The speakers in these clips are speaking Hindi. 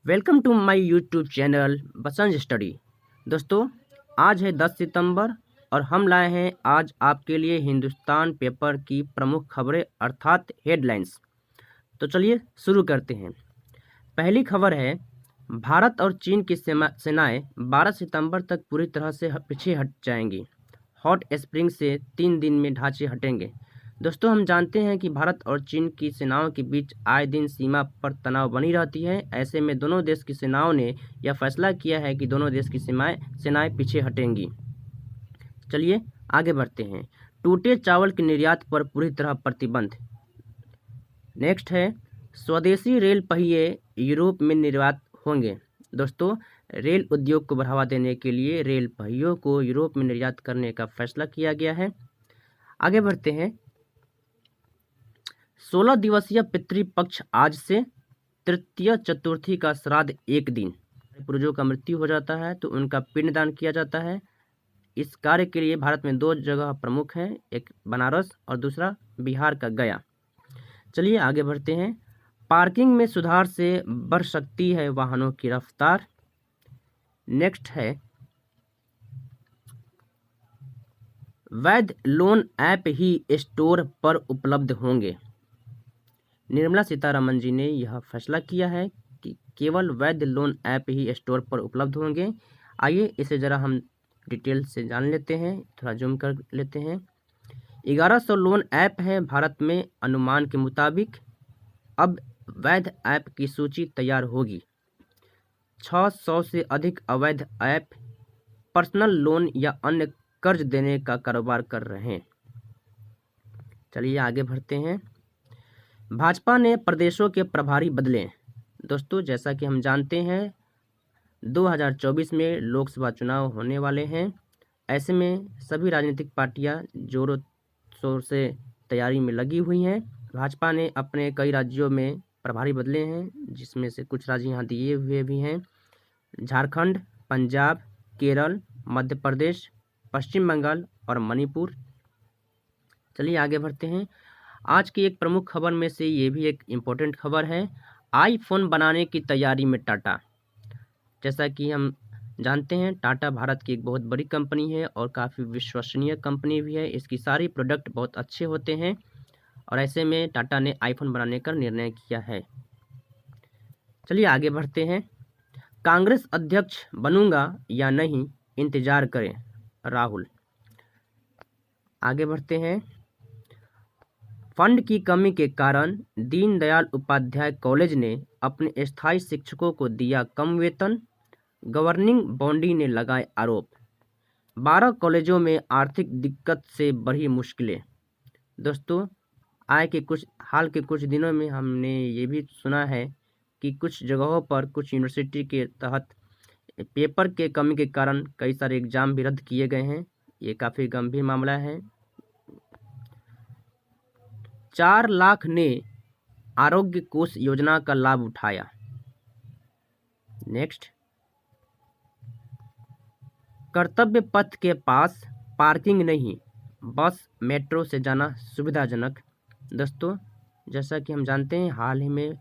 Welcome to my YouTube channel Basant study. दोस्तों, आज है 10 सितंबर और हम लाए हैं आज आपके लिए हिंदुस्तान पेपर की प्रमुख खबरें अर्थात हेडलाइंस। तो चलिए शुरू करते हैं। पहली खबर है, भारत और चीन की सेनाएं 12 सितंबर तक पूरी तरह से पीछे हट जाएंगी। हॉट स्प्रिंग से 3 दिन में ढांचे हटेंगे। दोस्तों, हम जानते हैं कि भारत और चीन की सेनाओं के बीच आए दिन सीमा पर तनाव बनी रहती है। ऐसे में दोनों देश की सेनाओं ने यह फैसला किया है कि दोनों देश की सेनाएं पीछे हटेंगी। चलिए आगे बढ़ते हैं। टूटे चावल के निर्यात पर पूरी तरह प्रतिबंध। नेक्स्ट है, स्वदेशी रेल पहिए यूरोप में निर्यात होंगे। दोस्तों, रेल उद्योग को बढ़ावा देने के लिए रेल पहियों को यूरोप में निर्यात करने का फैसला किया गया है। आगे बढ़ते हैं। 16 दिवसीय पितृपक्ष आज से। तृतीय चतुर्थी का श्राद्ध एक दिन। पूर्वजों का मृत्यु हो जाता है तो उनका पिंडदान किया जाता है। इस कार्य के लिए भारत में 2 जगह प्रमुख हैं, एक बनारस और दूसरा बिहार का गया। चलिए आगे बढ़ते हैं। पार्किंग में सुधार से बढ़ सकती है वाहनों की रफ्तार। नेक्स्ट है, वैध लोन ऐप ही स्टोर पर उपलब्ध होंगे। निर्मला सीतारमण जी ने यह फैसला किया है कि केवल वैध लोन ऐप ही स्टोर पर उपलब्ध होंगे। आइए इसे ज़रा हम डिटेल से जान लेते हैं, थोड़ा जूम कर लेते हैं। 1100 लोन ऐप हैं भारत में। अनुमान के मुताबिक अब वैध ऐप की सूची तैयार होगी। 600 से अधिक अवैध ऐप पर्सनल लोन या अन्य कर्ज देने का कारोबार कर रहे हैं। चलिए आगे बढ़ते हैं। भाजपा ने प्रदेशों के प्रभारी बदले। दोस्तों, जैसा कि हम जानते हैं 2024 में लोकसभा चुनाव होने वाले हैं। ऐसे में सभी राजनीतिक पार्टियां जोरों शोर से तैयारी में लगी हुई हैं। भाजपा ने अपने कई राज्यों में प्रभारी बदले हैं, जिसमें से कुछ राज्य यहाँ दिए हुए भी हैं: झारखंड, पंजाब, केरल, मध्य प्रदेश, पश्चिम बंगाल और मणिपुर। चलिए आगे बढ़ते हैं। आज की एक प्रमुख खबर में से ये भी एक इम्पोर्टेंट खबर है। आईफोन बनाने की तैयारी में टाटा। जैसा कि हम जानते हैं, टाटा भारत की एक बहुत बड़ी कंपनी है और काफ़ी विश्वसनीय कंपनी भी है। इसकी सारी प्रोडक्ट बहुत अच्छे होते हैं और ऐसे में टाटा ने आईफोन बनाने का निर्णय किया है। चलिए आगे बढ़ते हैं। कांग्रेस अध्यक्ष बनूंगा या नहीं, इंतजार करें, राहुल। आगे बढ़ते हैं। फंड की कमी के कारण दीनदयाल उपाध्याय कॉलेज ने अपने स्थायी शिक्षकों को दिया कम वेतन। गवर्निंग बॉडी ने लगाए आरोप। 12 कॉलेजों में आर्थिक दिक्कत से बढ़ी मुश्किलें। दोस्तों, हाल के कुछ दिनों में हमने ये भी सुना है कि कुछ जगहों पर, कुछ यूनिवर्सिटी के तहत पेपर के कमी के कारण कई सारे एग्जाम भी रद्द किए गए हैं। ये काफ़ी गंभीर मामला है। 4 लाख ने आरोग्य कोष योजना का लाभ उठाया। नेक्स्ट, कर्तव्य पथ के पास पार्किंग नहीं, बस मेट्रो से जाना सुविधाजनक। दोस्तों, जैसा कि हम जानते हैं, हाल ही में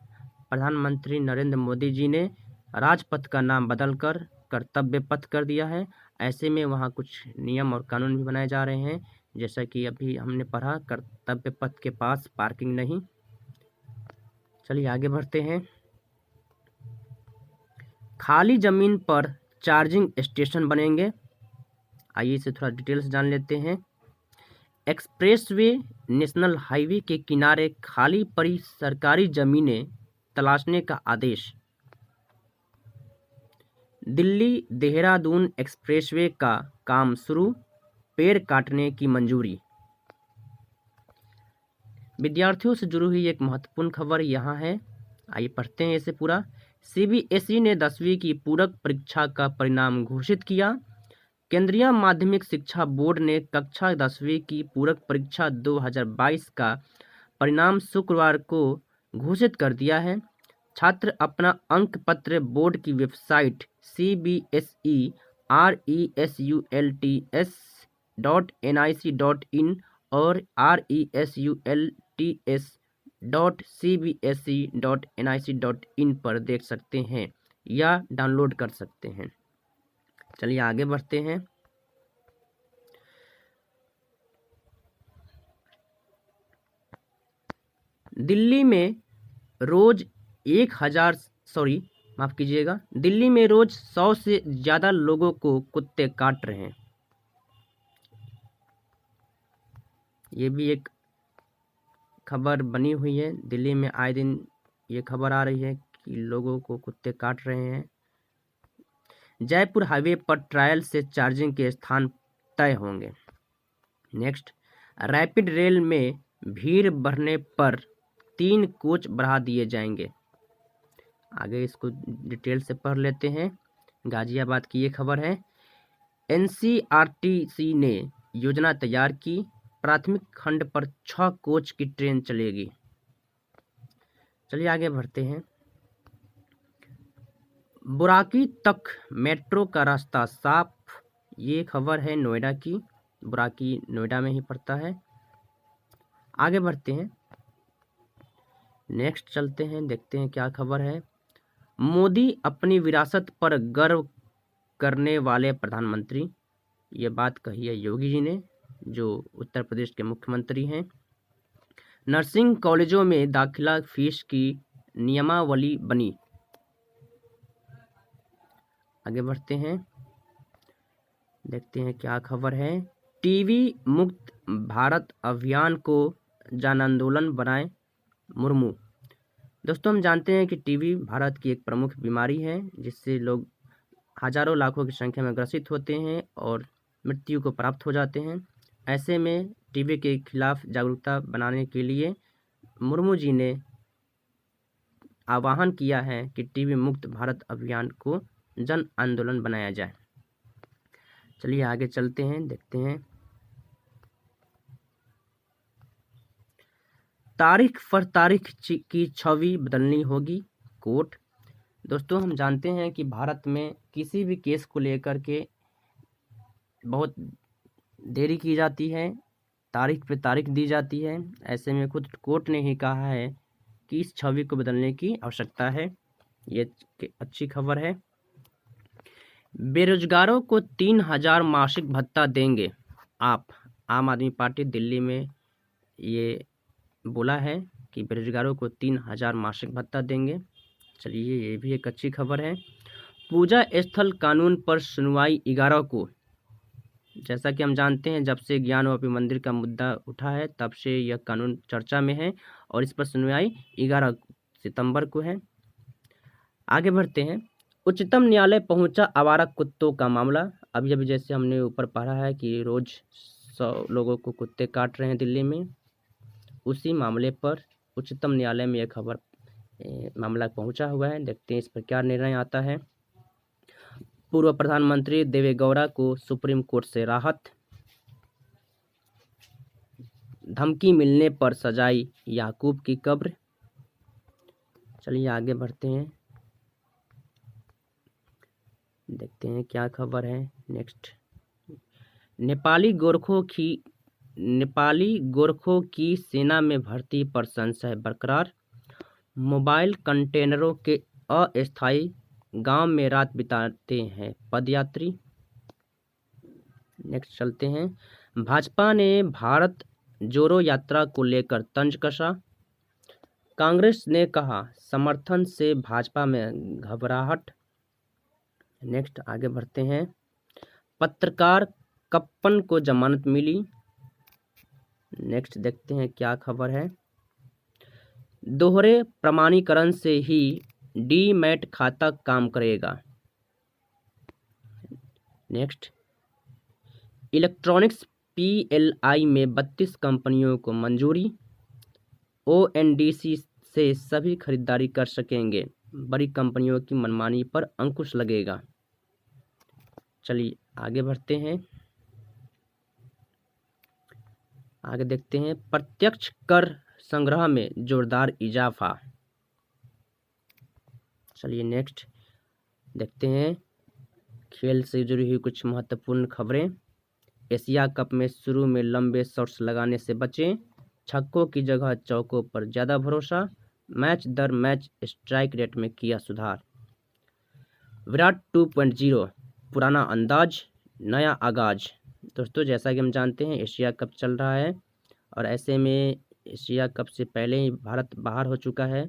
प्रधानमंत्री नरेंद्र मोदी जी ने राजपथ का नाम बदलकर कर्तव्य पथ कर दिया है। ऐसे में वहाँ कुछ नियम और कानून भी बनाए जा रहे हैं, जैसा कि अभी हमने पढ़ा, कर्तव्य पथ के पास पार्किंग नहीं। चलिए आगे बढ़ते हैं। खाली जमीन पर चार्जिंग स्टेशन बनेंगे। आइए इसे थोड़ा डिटेल से जान लेते हैं। एक्सप्रेसवे, नेशनल हाईवे के किनारे खाली पड़ी सरकारी जमीनें तलाशने का आदेश। दिल्ली देहरादून एक्सप्रेसवे का काम शुरू, पेड़ काटने की मंजूरी। विद्यार्थियों से जुड़ी हुई एक महत्वपूर्ण खबर यहाँ है। आइए पढ़ते हैं इसे पूरा। सीबीएसई ने 10वीं की पूरक परीक्षा का परिणाम घोषित किया। केंद्रीय माध्यमिक शिक्षा बोर्ड ने कक्षा 10वीं की पूरक परीक्षा 2022 का परिणाम शुक्रवार को घोषित कर दिया है। छात्र अपना अंक पत्र बोर्ड की वेबसाइट cbsults.nic.in और results.cbse.nic.in पर देख सकते हैं। या डाउनलोड कर सकते हैं। चलिए आगे बढ़ते हैं। दिल्ली में रोज 100 से ज़्यादा लोगों को कुत्ते काट रहे हैं। ये भी एक खबर बनी हुई है। दिल्ली में आए दिन ये खबर आ रही है कि लोगों को कुत्ते काट रहे हैं। जयपुर हाईवे पर ट्रायल से चार्जिंग के स्थान तय होंगे। नेक्स्ट, रैपिड रेल में भीड़ बढ़ने पर 3 कोच बढ़ा दिए जाएंगे। आगे इसको डिटेल से पढ़ लेते हैं। गाजियाबाद की ये खबर है। एनसीआरटीसी ने योजना तैयार की, प्राथमिक खंड पर 6 कोच की ट्रेन चलेगी। चलिए आगे बढ़ते हैं। बुराकी तक मेट्रो का रास्ता साफ। ये खबर है नोएडा की। बुराकी नोएडा में ही पड़ता है। आगे बढ़ते हैं। नेक्स्ट चलते हैं, देखते हैं क्या खबर है। मोदी अपनी विरासत पर गर्व करने वाले प्रधानमंत्री। ये बात कही है योगी जी ने, जो उत्तर प्रदेश के मुख्यमंत्री हैं। नर्सिंग कॉलेजों में दाखिला फीस की नियमावली बनी। आगे बढ़ते हैं, देखते हैं क्या खबर है। टीबी मुक्त भारत अभियान को जन आंदोलन बनाए मुर्मू। दोस्तों, हम जानते हैं कि टीबी भारत की एक प्रमुख बीमारी है, जिससे लोग हजारों लाखों की संख्या में ग्रसित होते हैं और मृत्यु को प्राप्त हो जाते हैं। ऐसे में टीबी के खिलाफ जागरूकता बनाने के लिए मुर्मू जी ने आह्वान किया है कि टीबी मुक्त भारत अभियान को जन आंदोलन बनाया जाए। चलिए आगे चलते हैं, देखते हैं। तारीख पर तारीख की छवि बदलनी होगी, कोर्ट। दोस्तों, हम जानते हैं कि भारत में किसी भी केस को लेकर के बहुत देरी की जाती है, तारीख पे तारीख दी जाती है। ऐसे में खुद कोर्ट ने ही कहा है कि इस छवि को बदलने की आवश्यकता है। ये अच्छी खबर है। बेरोजगारों को 3000 मासिक भत्ता देंगे आप। आम आदमी पार्टी दिल्ली में ये बोला है कि बेरोजगारों को 3000 मासिक भत्ता देंगे। चलिए, ये भी एक अच्छी खबर है। पूजा स्थल कानून पर सुनवाई 11 को। जैसा कि हम जानते हैं, जब से ज्ञानवापी मंदिर का मुद्दा उठा है तब से यह कानून चर्चा में है और इस पर सुनवाई 11 सितंबर को है। आगे बढ़ते हैं। उच्चतम न्यायालय पहुंचा आवारा कुत्तों का मामला। अभी अभी जैसे हमने ऊपर पढ़ा है कि रोज 100 लोगों को कुत्ते काट रहे हैं दिल्ली में, उसी मामले पर उच्चतम न्यायालय में यह खबर मामला पहुंचा हुआ है। देखते हैं इस पर क्या निर्णय आता है। पूर्व प्रधानमंत्री देवेगौड़ा को सुप्रीम कोर्ट से राहत। धमकी मिलने पर सजाई याकूब की कब्र। चलिए आगे बढ़ते हैं, देखते हैं क्या खबर है। नेक्स्ट, नेपाली गोरखों की सेना में भर्ती पर संशय बरकरार। मोबाइल कंटेनरों के अस्थायी गांव में रात बिताते हैं पदयात्री। नेक्स्ट चलते हैं। भाजपा ने भारत जोड़ो यात्रा को लेकर तंज कसा। कांग्रेस ने कहा समर्थन से भाजपा में घबराहट। नेक्स्ट आगे बढ़ते हैं। पत्रकार कप्पन को जमानत मिली। नेक्स्ट देखते हैं क्या खबर है। दोहरे प्रमाणीकरण से ही डीमैट खाता काम करेगा। नेक्स्ट, इलेक्ट्रॉनिक्स पीएलआई में 32 कंपनियों को मंजूरी। ओएनडीसी से सभी खरीदारी कर सकेंगे, बड़ी कंपनियों की मनमानी पर अंकुश लगेगा। चलिए आगे बढ़ते हैं, आगे देखते हैं। प्रत्यक्ष कर संग्रह में जोरदार इजाफा। चलिए नेक्स्ट देखते हैं। खेल से जुड़ी हुई कुछ महत्वपूर्ण खबरें। एशिया कप में शुरू में लंबे शॉट्स लगाने से बचें, छक्कों की जगह चौकों पर ज़्यादा भरोसा, मैच दर मैच स्ट्राइक रेट में किया सुधार। विराट 2.0 पुराना अंदाज नया आगाज। दोस्तों जैसा कि हम जानते हैं एशिया कप चल रहा है और ऐसे में एशिया कप से पहले ही भारत बाहर हो चुका है।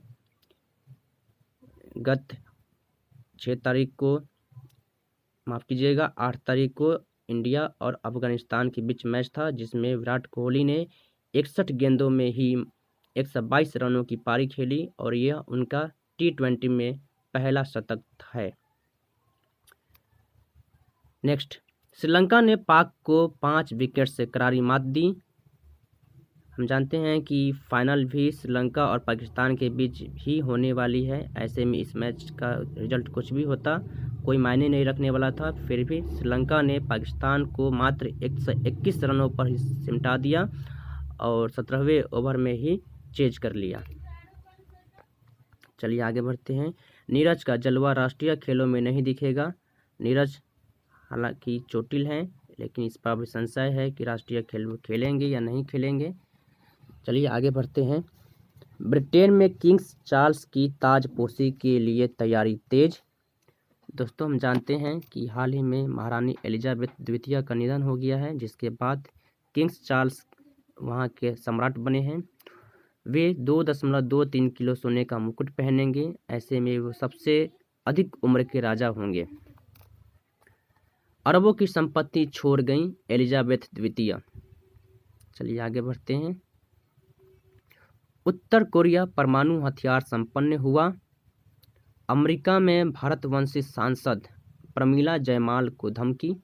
गत 6 तारीख को, माफ़ कीजिएगा 8 तारीख को इंडिया और अफगानिस्तान के बीच मैच था, जिसमें विराट कोहली ने 61 गेंदों में ही 122 रनों की पारी खेली और यह उनका T20 में पहला शतक है। नेक्स्ट, श्रीलंका ने पाक को 5 विकेट से करारी मात दी। हम जानते हैं कि फाइनल भी श्रीलंका और पाकिस्तान के बीच ही होने वाली है। ऐसे में इस मैच का रिजल्ट कुछ भी होता कोई मायने नहीं रखने वाला था, फिर भी श्रीलंका ने पाकिस्तान को मात्र 121 रनों पर ही सिमटा दिया और 17वें ओवर में ही चेज कर लिया। चलिए आगे बढ़ते हैं। नीरज का जलवा राष्ट्रीय खेलों में नहीं दिखेगा। नीरज हालांकि चोटिल हैं, लेकिन इस पर भी संशय है कि राष्ट्रीय खेल वो खेलेंगे या नहीं खेलेंगे। चलिए आगे बढ़ते हैं। ब्रिटेन में किंग्स चार्ल्स की ताजपोशी के लिए तैयारी तेज। दोस्तों हम जानते हैं कि हाल ही में महारानी एलिजाबेथ द्वितीय का निधन हो गया है, जिसके बाद किंग्स चार्ल्स वहां के सम्राट बने हैं। वे 2.23 किलो सोने का मुकुट पहनेंगे। ऐसे में वो सबसे अधिक उम्र के राजा होंगे। अरबों की संपत्ति छोड़ गई एलिजाबेथ द्वितीय। चलिए आगे बढ़ते हैं। उत्तर कोरिया परमाणु हथियार संपन्न हुआ। अमेरिका में भारतवंशी सांसद प्रमीला जयमाल को धमकी।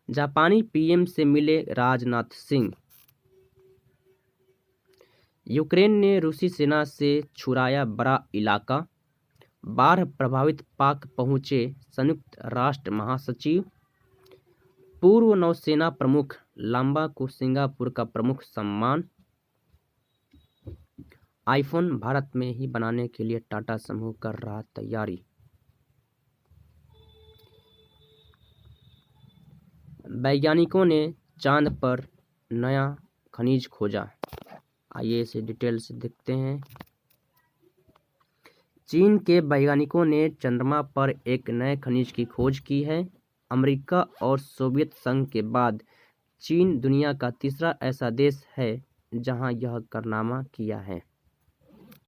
जापानी पीएम से मिले राजनाथ सिंह। यूक्रेन ने रूसी सेना से छुड़ाया बड़ा इलाका। बाढ़ प्रभावित पाक पहुंचे संयुक्त राष्ट्र महासचिव। पूर्व नौसेना प्रमुख लांबा को सिंगापुर का प्रमुख सम्मान। आईफोन भारत में ही बनाने के लिए टाटा समूह कर रहा तैयारी। वैज्ञानिकों ने चांद पर नया खनिज खोजा। आइए इसे डिटेल से देखते हैं। चीन के वैज्ञानिकों ने चंद्रमा पर एक नए खनिज की खोज की है। अमेरिका और सोवियत संघ के बाद चीन दुनिया का तीसरा ऐसा देश है जहां यह कारनामा किया है।